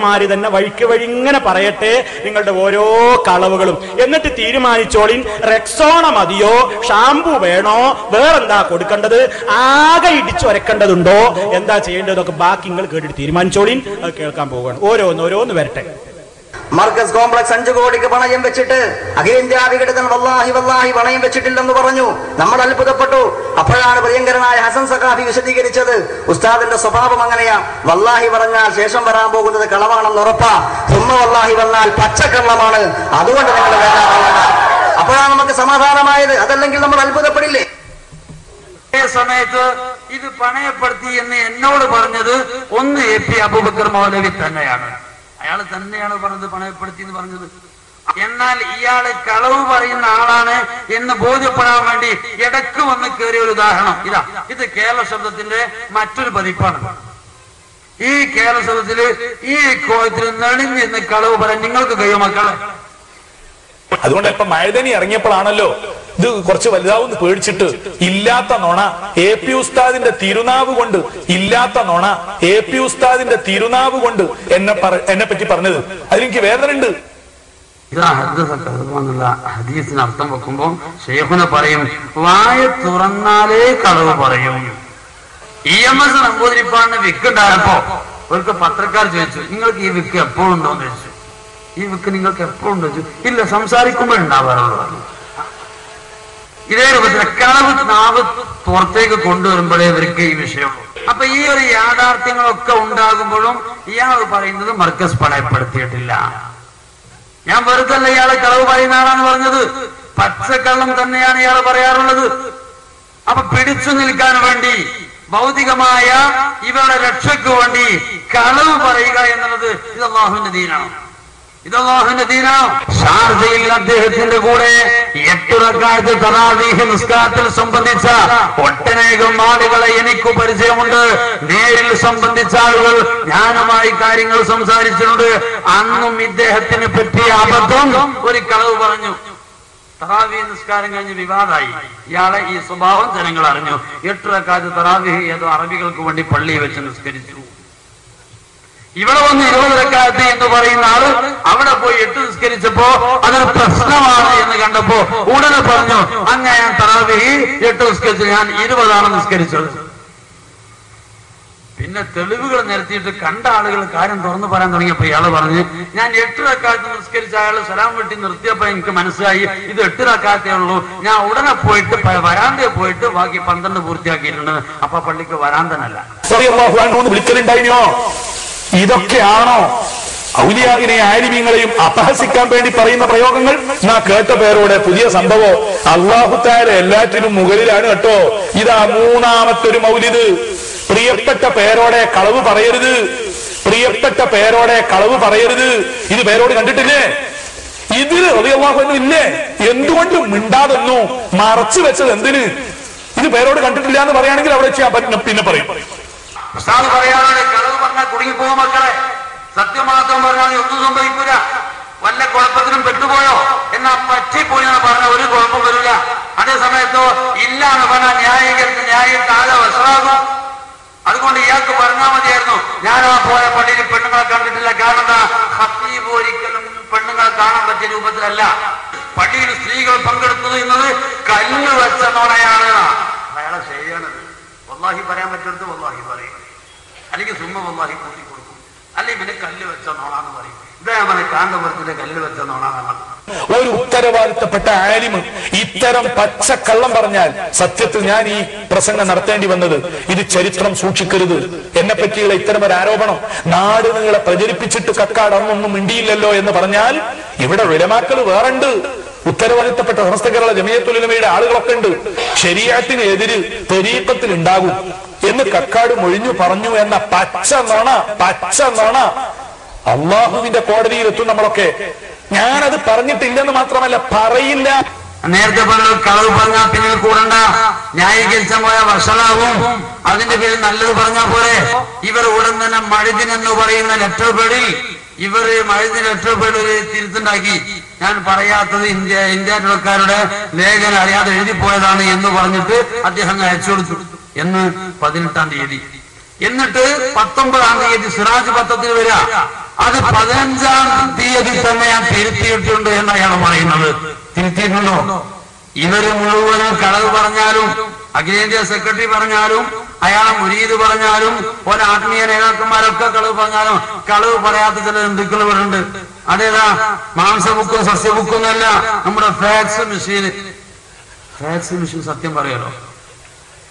സുഹൃത്തുമാര് തന്നെ വഴിക്ക് വഴി ഇങ്ങനെ പറയട്ടെ നിങ്ങളുടെ ഓരോ കളവുകളും. എന്നിട്ട് തീരുമാനിച്ചോളിൻ, റെക്സോണ മതിയോ, ഷാംപൂ വേണോ, വേറെന്താ കൊടുക്കേണ്ടത്, ആകെ ഇടിച്ചൊരക്കേണ്ടതുണ്ടോ, എന്താ ചെയ്യേണ്ടതൊക്കെ ബാക്കി നിങ്ങൾ കേട്ടിട്ട് തീരുമാനിച്ചോളിൻ. അത് കേൾക്കാൻ പോവുകയാണ്. ഓരോന്ന് വരട്ടെ. മർക്കസ് കോംപ്ലക്സ് 5 കോടിക്ക് പണയം വെച്ചിട്ട് അഖിലേന്ത്യാ വിഘടകൻ വല്ലാഹി പണയം വെച്ചിട്ടില്ലെന്ന് പറഞ്ഞു. നമ്മൾ അത്ഭുതപ്പെട്ടു. അപ്പോഴാണ് പ്രിയങ്കരനായ ഹസൻ സഖാഫി വിശദീകരിച്ചത്, ഉസ്താദിന്റെ സ്വഭാവം അങ്ങനെയാ, വല്ലാഹി പറഞ്ഞാൽ ശേഷം വരാൻ പോകുന്നത് കളവാണെന്ന് ഉറപ്പാ, സുമ്മ വല്ലാഹി വന്നാൽ പച്ചക്കള്ളമാണ്, അതുകൊണ്ട് നിങ്ങൾ വേണ്ട. അപ്പോഴാണ് നമുക്ക് സമാധാനമായത്. അതല്ലെങ്കിൽ നമ്മൾ അത്ഭുതപ്പെടില്ലേ? സമയത്ത് ഇത് പണയപ്പെടുത്തി എന്ന് എന്നോട് പറഞ്ഞത് ഒന്ന് എ പി അബൂബക്കർ മൗലവി തന്നെയാണ്. അയാൾ തന്നെയാണ് പറഞ്ഞത് പണയപ്പെടുത്തി എന്ന് പറഞ്ഞത്. എന്നാൽ ഇയാള് കളവ് പറയുന്ന ആളാണ് എന്ന് ബോധ്യപ്പെടാൻ വേണ്ടി ഇടക്ക് വന്ന് കയറിയ ഒരു ഉദാഹരണം ഇതാ. ഇത് കേരള ശബ്ദത്തിന്റെ മറ്റൊരു പതിപ്പാണ്. ഈ കേരള ശബ്ദത്തില് ഈ കോയത്തിൽ നെളിഞ്ഞിരുന്ന് കളവ് പറയാൻ നിങ്ങൾക്ക് കഴിയും മക്കളെ? അതുകൊണ്ട് ഇപ്പൊ മഴദനി ഇറങ്ങിയപ്പോഴാണല്ലോ ഇത് കുറച്ച് വലുതാവുന്ന് പേടിച്ചിട്ട് ഇല്ലാത്ത നോണ എ പി ഉസ്താദിന്റെ തിരുനാവ് കൊണ്ട്, ഇല്ലാത്ത നോണ എ പി ഉസ്താദിന്റെ തിരുനാവ് കൊണ്ട് എന്നെ പറ്റി പറഞ്ഞത്. അതിലെനിക്ക് വേദന ഉണ്ട്. ഹദീസിന് അർത്ഥം വെക്കുമ്പോ ശൈഖുന പറയും, വായ തുറന്നാലേ കളവ് പറയും. EMS നമ്പൂതിരിപ്പാടിന് വിക്ക് ഉണ്ടായപ്പോ അവർക്ക് പത്രക്കാർ ചോദിച്ചു, നിങ്ങൾക്ക് ഈ വിക്ക് എപ്പോഴുണ്ടോന്ന് ചോദിച്ചു. ഈ വിക്ക് നിങ്ങൾക്ക് എപ്പോഴുണ്ടോ ചോദിച്ചു. ഇല്ല, സംസാരിക്കുമ്പോഴുണ്ടാവാറുള്ളൂ. ഇതേ രൂപത്തിൽ കളവ് നാവ് പുറത്തേക്ക് കൊണ്ടുവരുമ്പോഴേ ഇവർക്ക് ഈ വിഷയമുള്ളൂ. അപ്പൊ ഈ ഒരു യാഥാർത്ഥ്യങ്ങളൊക്കെ ഉണ്ടാകുമ്പോഴും ഇയാൾ പറയുന്നത് മർക്കസ് പണയപ്പെടുത്തിയിട്ടില്ല. ഞാൻ വെറുതെ അല്ല ഇയാളെ കളവ് പറയുന്ന ആളാണ് പറഞ്ഞത്, പച്ചക്കള്ളം തന്നെയാണ് ഇയാൾ പറയാറുള്ളത്. അപ്പൊ പിടിച്ചു നിൽക്കാൻ വേണ്ടി, ഭൗതികമായ ഇവരുടെ രക്ഷയ്ക്ക് വേണ്ടി കളവ് പറയുക എന്നുള്ളത് ഇത് അല്ലാഹുവിന്റെ ദീനാണ്. ഇതല്ലാഹുവിന്റെ ദീനാണ്. ഷാർജയിൽ അദ്ദേഹത്തിന്റെ കൂടെ 8 റക്അത്ത് തറാവീഹ് നിസ്കാരത്തിൽ സംബന്ധിച്ച ഒട്ടനേകം ആളുകളെ എനിക്ക് പരിചയമുണ്ട്. നേരിൽ സംബന്ധിച്ച ആളുകൾ ഞാനുമായി കാര്യങ്ങൾ സംസാരിച്ചിട്ടുണ്ട്. അന്നും ഇദ്ദേഹത്തിന് പറ്റിയ അബദ്ധം ഒരു കളവ് പറഞ്ഞു. തറാവീഹ് നിസ്കാരം കഴിഞ്ഞ് വിവാദമായി. ഇയാളെ ഈ സ്വഭാവം ജനങ്ങൾ അറിഞ്ഞു. 8 റക്അത്ത് തറാവീഹ് ഏതോ അറബികൾക്ക് വേണ്ടി പള്ളിയിൽ വെച്ച് നിസ്കരിച്ചു. ഇവിടെ വന്ന് 20 റക്അത്ത് എന്ന് പറയുന്ന ആള് അവിടെ പോയി 8 നിസ്കരിച്ചപ്പോ അതൊരു പ്രശ്നമാണ് എന്ന് കണ്ടപ്പോ ഉടനെ പറഞ്ഞു, അങ്ങനെ ഞാൻ തറാവീഹ് 8 നിസ്കരിച്ചു, ഞാൻ 20 നിസ്കരിച്ചത്. പിന്നെ തെളിവുകൾ നിരത്തിയിട്ട് കണ്ട ആളുകൾ കാര്യം തുറന്നു പറയാൻ തുടങ്ങിയപ്പോ ഇയാള് പറഞ്ഞ്, ഞാൻ 8 റക്അത്ത് നിസ്കരിച്ച അയാള് സലാം വെട്ടി നിർത്തിയപ്പോ എനിക്ക് മനസ്സിലായി ഇത് 8 റക്അത്തേ ഉള്ളൂ. ഞാൻ ഉടനെ പോയിട്ട് വരാന്തയിൽ പോയിട്ട് ബാക്കി 12 പൂർത്തിയാക്കിയിട്ടുണ്ട്. അപ്പൊ പള്ളിക്ക് വരാന്തനല്ല. വിളിക്കലുണ്ടായിനോ? ഇതൊക്കെയാണോ ഔലിയാവിനെ ആലിമീങ്ങളെയും അപഹസിക്കാൻ വേണ്ടി പറയുന്ന പ്രയോഗങ്ങൾ? നാ കേട്ട പേരോടെ പുതിയ സംഭവം. അല്ലാഹു തആല എല്ലാറ്റിനും മുകളിലാണ് കേട്ടോ. ഇതാ 3ാമത്തെ ഒരു മൗലിദ്. പ്രിയപ്പെട്ട പേരോടെ കളവ് പറയരുത്, പ്രിയപ്പെട്ട പേരോടെ കളവ് പറയരുത്. ഇത് പേരോട് കണ്ടിട്ടില്ലേ? ഇതിൽ റളിയല്ലാഹു അൻഹു ഇല്ലേ? എന്തുകൊണ്ട് മിണ്ടാതെന്നു മറച്ചു വെച്ചത് എന്തിന്? ഇത് പേരോട് കണ്ടിട്ടില്ല എന്ന് പറയുകയാണെങ്കിൽ അവിടെ ചെയ്യാൻ പറ്റും. പിന്നെ പറയും പറയാതെ കളവ് പറഞ്ഞാൽ കുടുങ്ങിപ്പോകും മക്കളെ. സത്യമാത്രം പറഞ്ഞാൽ ഒന്നും സംഭവിക്കൂല. വല്ല കുഴപ്പത്തിനും പെട്ടുപോയോ എന്നാ പറ്റിപ്പോയി എന്ന് പറഞ്ഞാൽ ഒരു കുഴപ്പം വരില്ല. അതേ സമയത്തോ ഇല്ല എന്ന് പറഞ്ഞാൽ ന്യായം താഴെ വശമാകും. അതുകൊണ്ട് ഇയാൾക്ക് പറഞ്ഞാൽ മതിയായിരുന്നു, ഞാൻ ആ പോയ പള്ളിയിൽ പെണ്ണുങ്ങളെ കണ്ടിട്ടില്ല. കാരണം എന്താ? ഖത്തീബ് ഒരിക്കലും പെണ്ണുങ്ങളെ കാണാൻ പറ്റിയ രൂപത്തിലല്ല. പള്ളിയിൽ സ്ത്രീകൾ പങ്കെടുത്തത് എന്നത് കല്ല് വെച്ച നോണയാണ്. അയാളെ ശരിയാണത്. വല്ലാഹി പറയാൻ പറ്റരുത്, വല്ലാഹി പറയും. അല്ലെങ്കിൽ സുമ്മ വല്ലാഹി കൂട്ടി കൊടുക്കും. അല്ലെങ്കിൽ പിന്നെ കല്ല് വെച്ച നോണാന്ന് പറയും. ഇതേപോലെ കാന്തപുരത്തിന്റെ കല്ല് വെച്ച നോണാണ്. ഒരു ഉത്തരവാദിത്തപ്പെട്ട ആലിമ് ഇത്തരം പച്ചക്കള്ളം പറഞ്ഞാൽ സത്യത്തിൽ ഞാൻ ഈ പ്രസംഗം നടത്തേണ്ടി വന്നത് ഇത് ചരിത്രം സൂക്ഷിക്കരുത്. എന്നെ പറ്റിയുള്ള ഇത്തരം ഒരു ആരോപണം നാട് നിങ്ങളെ പ്രചരിപ്പിച്ചിട്ട് കക്കാട് അന്നൊന്നും മിണ്ടിയില്ലല്ലോ എന്ന് പറഞ്ഞാൽ ഇവിടെ ഉലമാക്കൾ വേറുണ്ട്. ഉത്തരവാദിത്തപ്പെട്ട സമസ്ത കേരള ജമിയത്തുൽ ഉലമയുടെ ആളുകളൊക്കെ ഉണ്ട്. ശരീഅത്തിന് എതിര് തരീഖത്തിൽ ഉണ്ടാകും എന്ന് കക്കാട് മൊഴിഞ്ഞു പറഞ്ഞു എന്ന പച്ച നോണ അള്ളാഹുവിന്റെ കോടതിയിൽ എത്തും നമ്മളൊക്കെ. ഞാനത് പറഞ്ഞിട്ടില്ലെന്ന് മാത്രമല്ല, പറയില്ല. നേരത്തെ പറഞ്ഞ കളവ് പറഞ്ഞാൽ പിന്നെ കൂടണ്ട, ന്യായീകരിച്ച പോയ വഷളാവും. അതിന്റെ പേരിൽ നല്ലത് പറഞ്ഞാൽ പോലെ. ഇവർ ഉടൻ തന്നെ മഴുദിൻ എന്ന് പറയുന്ന ലെറ്റർ പേഡിൽ ഇവര് മഴുദിൻ ലെറ്റർ പേഡ് ഒരു തിരുത്തുണ്ടാക്കി. ഞാൻ പറയാത്തത് ഇന്ത്യക്കാരുടെ ലേഖനം അറിയാതെ എഴുതിപ്പോയതാണ് എന്ന് പറഞ്ഞിട്ട് അദ്ദേഹം അയച്ചു കൊടുത്തു. എന്ന് 18-ാം തീയതി. എന്നിട്ട് 19-ാം തീയതി സിറാജ് പത്രത്തിൽ വരിക. അത് 15-ാം തീയതി തന്നെ ഞാൻ തിരുത്തിയിട്ടുണ്ട് എന്ന് അയാൾ പറയുന്നത്. തിരുത്തിയിട്ടുണ്ടോ? ഇവര് മുഴുവനും കളവ് പറഞ്ഞാലും, അഖിലേന്ത്യാ സെക്രട്ടറി പറഞ്ഞാലും, അയാളെ മുരീദ് പറഞ്ഞാലും, ഓരോ ആത്മീയ നേതാക്കന്മാരൊക്കെ കളവ് പറഞ്ഞാലും കളവ് പറയാത്ത ചില ഹിന്ദുക്കൾ വരുന്നുണ്ട്. അതേതാ? മാംസബുക്കും സസ്യബുക്കും എന്നല്ല, നമ്മുടെ ഫാക്സ് മെഷീൻ. ഫാക്സ് മെഷീൻ സത്യം പറയാലോ.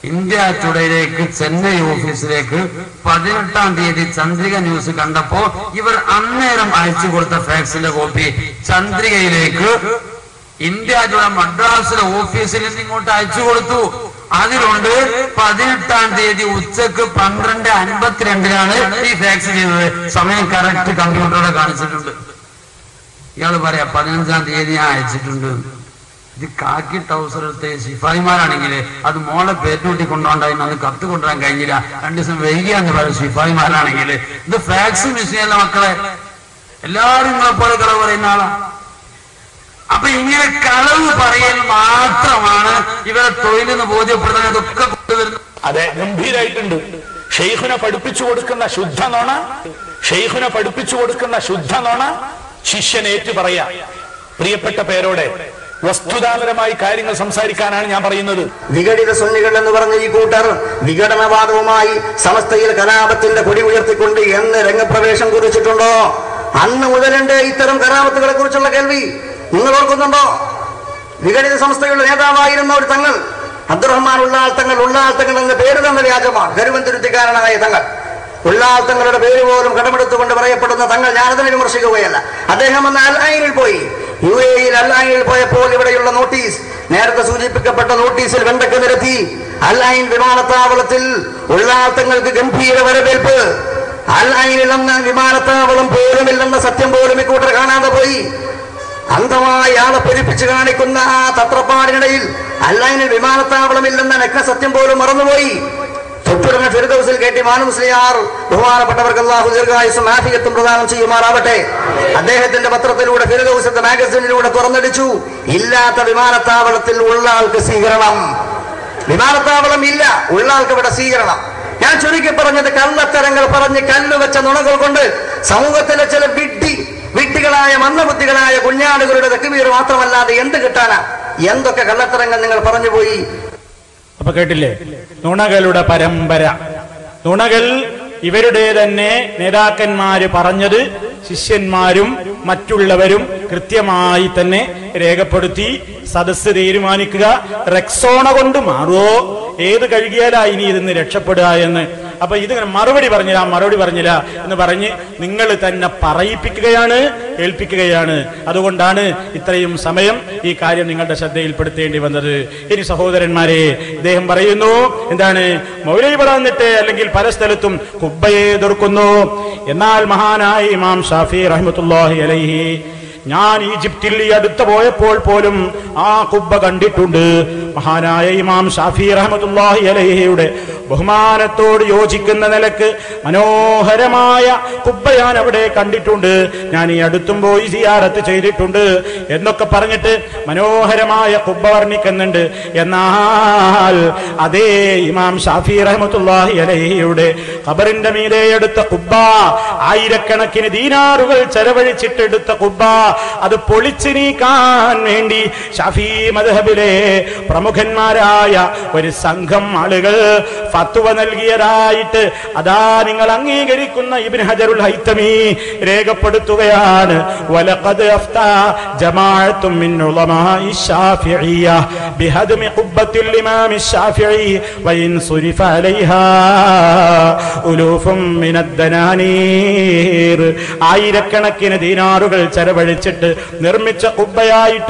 ഇന്ത്യ ടുഡേയിലേക്ക് ചെന്നൈ ഓഫീസിലേക്ക് 18-ാം തീയതി ചന്ദ്രിക ന്യൂസ് കണ്ടപ്പോ ഇവർ അന്നേരം അയച്ചു കൊടുത്ത ഫാക്സിന്റെ കോപ്പി ചന്ദ്രികയിലേക്ക് ഇന്ത്യ ടുഡേ മദ്രാസിലെ ഓഫീസിൽ നിന്ന് ഇങ്ങോട്ട് അയച്ചു കൊടുത്തു. അതിലുണ്ട് 18-ാം തീയതി ഉച്ചക്ക് 12:52 ഈ ഫാക്സ് ചെയ്തത്. സമയം കറക്റ്റ് കമ്പ്യൂട്ടറിൽ കാണിച്ചിട്ടുണ്ട്. ഇയാള് പറയാ 15-ാം തീയതി ഞാൻ അയച്ചിട്ടുണ്ട്. ഇത് കാക്കി ട്രൗസർ എടുത്ത് ശിഫായിമാരാണെങ്കിൽ അത് മോളെ പേറ്റൂട്ടി കൊണ്ടുപോണ്ടായിരുന്നു, അത് കത്ത് കൊണ്ടുവരാൻ കഴിഞ്ഞില്ല, 2 ദിവസം വൈകിയാന്ന് പറയും ശിഫായിമാരാണെങ്കിൽ. ഇത് ഫാക്സ് മെഷീനല്ല മക്കളെ. എല്ലാവരും നിങ്ങളെ പോലെ കളവ് പറയുന്ന ആളാ. അപ്പൊ ഇങ്ങനെ കളവ് പറയൽ മാത്രമാണ് ഇവരെ തൊഴിലെന്ന് ബോധ്യപ്പെടുത്താൻ ഇതൊക്കെ കൊണ്ടുവരുന്നത്. അതെ, ഗംഭീരായിട്ടുണ്ട്. ഷെയ്ഖുനെ പഠിപ്പിച്ചു കൊടുക്കുന്ന ശുദ്ധ നോണ, ഷെയ്ഖുനെ പഠിപ്പിച്ചു കൊടുക്കുന്ന ശുദ്ധ നോണ ശിഷ്യൻ ഏറ്റു പറയാ. പ്രിയപ്പെട്ട പേരോടെ വസ്തുതാപരമായി കാര്യങ്ങൾ സംസാരിക്കാനാണ് ഞാൻ പറയുന്നത്. വിഘടിത സുന്നികൾ എന്ന് പറഞ്ഞ ഈ കൂട്ടർ വിഘടനവാദവുമായി സമസ്തയിൽ കലാപത്തിന്റെ കൊടി ഉയർത്തിക്കൊണ്ട് എന്ന് രംഗപ്രവേശം കുറിച്ചിട്ടുണ്ടോ? അന്ന് മുതലുണ്ട് ഇത്തരം കലാപത്തുകളെ കുറിച്ചുള്ള കേൾവി. നിങ്ങൾ ഓർക്കുന്നുണ്ടോ? വിഘടിത സംസ്ഥയുടെ നേതാവായിരുന്ന ഒരു തങ്ങൾ, അബ്ദുറഹ്മാൻ ഉള്ളാൾ തങ്ങൾ എന്ന പേര് തന്നെ വ്യാജമാണ്. കരുവന്തുരുത്തിക്കാരനായ തങ്ങൾ, ഉള്ളാൾ തങ്ങളുടെ പേര് പോലും കടമെടുത്തുകൊണ്ട് പറയപ്പെടുന്ന തങ്ങൾ. ഞാനതിനെ വിമർശിക്കുകയല്ല. അദ്ദേഹം അന്ന് അൽ ഐനിൽ പോയി. UAE അൽ ഐനിൽ പോയപ്പോൾ ഇവിടെയുള്ള നോട്ടീസ്, നേരത്തെ സൂചിപ്പിക്കപ്പെട്ട നോട്ടീസിൽ വെണ്ടക്ക് നിരത്തി. അൽ ഐൻ വിമാനത്താവളത്തിൽ ഉള്ളാൾ തങ്ങൾക്ക് ഗംഭീര വരവേൽപ്പ്. അൽ ഐനിൽ അന്ന് വിമാനത്താവളം പോലുമില്ലെന്ന സത്യം പോലും ഇക്കൂട്ടർ കാണാതെ പോയി. അന്ധമായി ആളെ പെരുപ്പിച്ച് കാണിക്കുന്ന ആ തത്രപ്പാടിനിടയിൽ അൽ ഐനിൽ വിമാനത്താവളമില്ലെന്ന നഗ്ന സത്യം പോലും മറന്നുപോയി. തൊട്ടുടനെ ഫിർദൗസിൽ കയറ്റി മാനുസ്ലിയാർ ബഹുമാനപ്പെട്ടവർക്ക് അല്ലാഹു ദീർഘായുസ്സും ആഫിയത്തും പ്രദാനം ചെയ്യുമാറാവട്ടെ. അദ്ദേഹത്തിന്റെ പത്രത്തിലൂടെ ഫിർദൗസിന്റെ മാഗസിനിലൂടെ തുറന്നടിച്ചു, ഇല്ലാത്ത വിമാനത്താവളത്തിൽ ഉള്ള ആൾക്ക് സ്വീകരണം. വിമാനത്താവളം ഇല്ല, ഉള്ള ആൾക്ക് ഇവിടെ സ്വീകരണം. ഞാൻ ചുരുക്കി പറഞ്ഞത് കള്ളത്തരങ്ങൾ പറഞ്ഞ് കല്ലുവെച്ച നുണകൾ കൊണ്ട് സമൂഹത്തിലെ ചില വിഡ്ഢികളായ മന്ദബുദ്ധികളായ കുഞ്ഞാടുകളുടെ തക്ബീർ മാത്രമല്ലാതെ എന്ത് കിട്ടാനാ? എന്തൊക്കെ കള്ളത്തരങ്ങൾ നിങ്ങൾ പറഞ്ഞുപോയി. അപ്പൊ കേട്ടില്ലേ? നുണകളുടെ പരമ്പര. നുണകൾ ഇവരുടെ തന്നെ നേതാക്കന്മാര് പറഞ്ഞത് ശിഷ്യന്മാരും മറ്റുള്ളവരും കൃത്യമായി തന്നെ രേഖപ്പെടുത്തി. സദസ്സ് തീരുമാനിക്കുക, റെക്സോണ കൊണ്ട് മാറുമോ, ഏത് കഴുകിയാലാ ഇനി ഇതിന്ന് രക്ഷപ്പെടുക എന്ന്. അപ്പൊ ഇതിങ്ങനെ മറുപടി പറഞ്ഞില്ല എന്ന് പറഞ്ഞ് നിങ്ങൾ തന്നെ പറയിപ്പിക്കുകയാണ്, ഏൽപ്പിക്കുകയാണ്. അതുകൊണ്ടാണ് ഇത്രയും സമയം ഈ കാര്യം നിങ്ങളുടെ ശ്രദ്ധയിൽപ്പെടുത്തേണ്ടി വന്നത്. ഇനി സഹോദരന്മാരെ, ഇദ്ദേഹം പറയുന്നു എന്താണ്? മൗലവി പറഞ്ഞിട്ട് അല്ലെങ്കിൽ പല സ്ഥലത്തും കുബ്ബയെ എതിർക്കുന്നു. എന്നാൽ മഹാനായ ഇമാം ഷാഫി റഹ്മത്തുള്ളാഹി അലൈഹി, ഞാൻ ഈജിപ്തിൽ ഈ അടുത്ത് പോയപ്പോൾ പോലും ആ കുബ്ബ കണ്ടിട്ടുണ്ട്. മഹാനായ ഇമാം ഷാഫി റഹ്മത്തുള്ളാഹി അലൈഹിയുടെ ബഹുമാനത്തോട് യോജിക്കുന്ന നിലക്ക് മനോഹരമായ കുബ്ബ ഞാൻ അവിടെ കണ്ടിട്ടുണ്ട്. ഞാൻ ഈ അടുത്തും പോയി സിയാറത്ത് ചെയ്തിട്ടുണ്ട് എന്നൊക്കെ പറഞ്ഞിട്ട് മനോഹരമായ കുബ്ബ വർണ്ണിക്കുന്നുണ്ട്. എന്നാൽ അതേ ഇമാം ഷാഫി റഹ്മത്തുള്ളാഹി അലൈഹിയുടെ ഖബറിന്റെ മീതെ എടുത്ത കുബ്ബ, ആയിരക്കണക്കിന് ദീനാറുകൾ ചെലവഴിച്ചിട്ടെടുത്ത കുബ്ബ, അത് പൊളിച്ചു നീക്കാൻ വേണ്ടി ഷാഫി മദ്ഹബിലെ പ്രമുഖന്മാരായ ഒരു സംഘം ആളുകൾ ഫത്വ നൽകിയതായിട്ട് അതാ നിങ്ങൾ അംഗീകരിക്കുന്ന ഇബ്നു ഹജറുൽ ഹൈതമി രേഖപ്പെടുത്തുകയാണ്. വലഖദ് അഫ്താ ജമാഅത്തും മിൻ ഉലമാഇ ശാഫിഇയ്യ ബിഹദ്മി ഖുബ്ബത്തിൽ ഇമാം ശാഫിഈ വഇൻ സുരിഫ അലൈഹാ ഉലൂഫും മിനദ് ദനാനീർ. ആയിരക്കണക്കിന് ദീനാറുകൾ ചെലവഴിച്ചിട്ട് നിർമ്മിച്ച ഖുബ്ബയായിട്ട്